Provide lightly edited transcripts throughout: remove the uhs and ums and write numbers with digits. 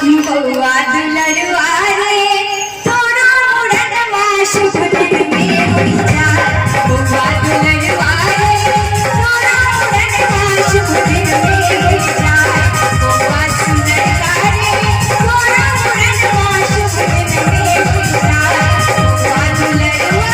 बउआ दुलरुआ रे तोरा मुड़नवा शुभ दिन में होई जा बउआ दुलरुआ रे तोरा मुड़नवा शुभ दिन में होई जा बउआ सुंदरका रे तोरा मुड़नवा शुभ दिन में होई जा बउआ दुलरुआ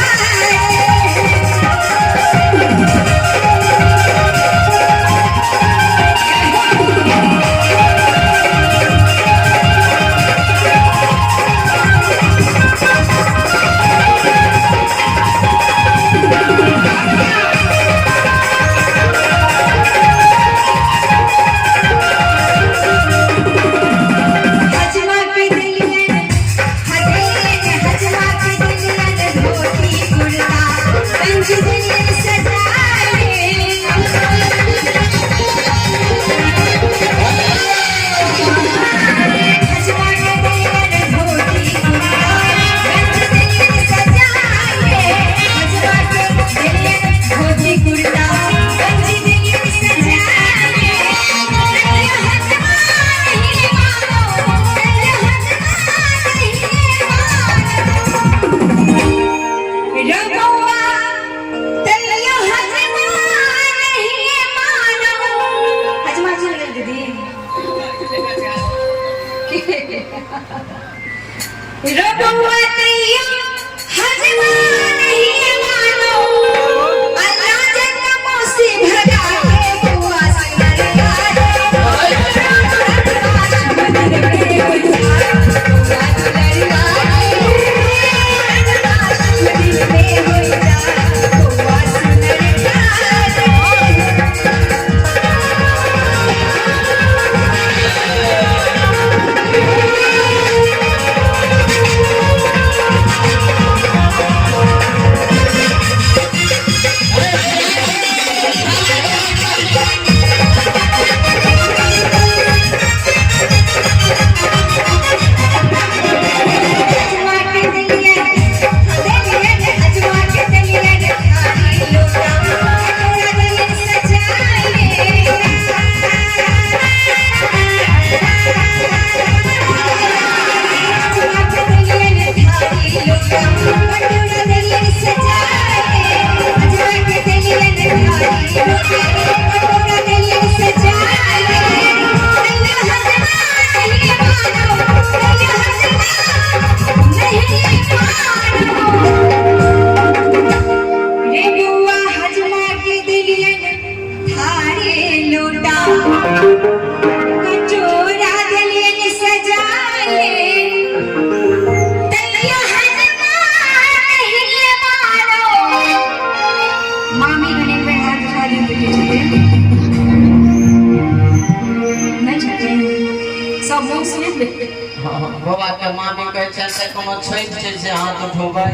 बाबा के मामी कहे छै से कोनो छैठ छै से हाथ उठोबै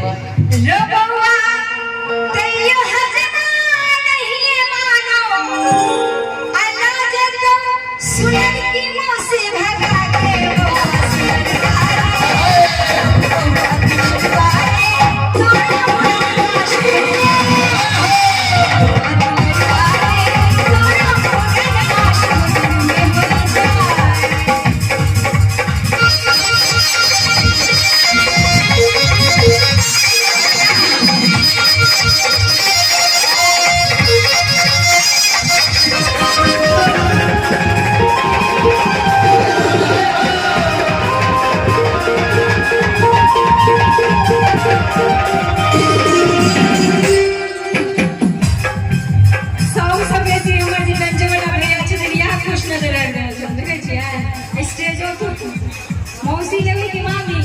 रो बउआ तैयो हजना नहीं मानो अल्लाह जब सुनन की मुंह से भगा के मौसी लगी की मामी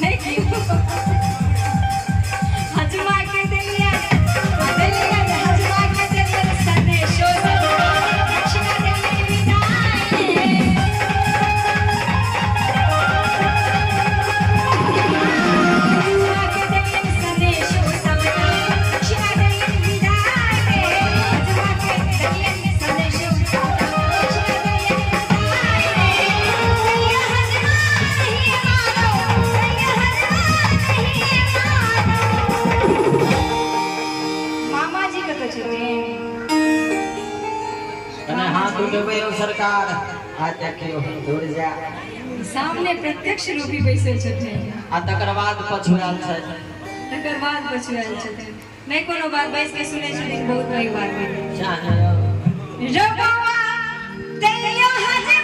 नहीं की हजमा के दिलिया हजमा के दिलिया संदेशो दक्षिणा देवी विदाई हजमा के दिलिया संदेशो दक्षिणा देवी विदाई हजमा के दिलिया संदेशो हाथ उठेबै सरकार आज देखियो दूर जा सामने प्रत्यक्ष रूपी बैसल छथिन आ तकर बाद पछुआल छै तकर बाद बचुआल छथिन नहीं कोनो बात बैस के सुनै छथिन बहुत पैघ बात भेलै जाने रो बौआ तैयो हज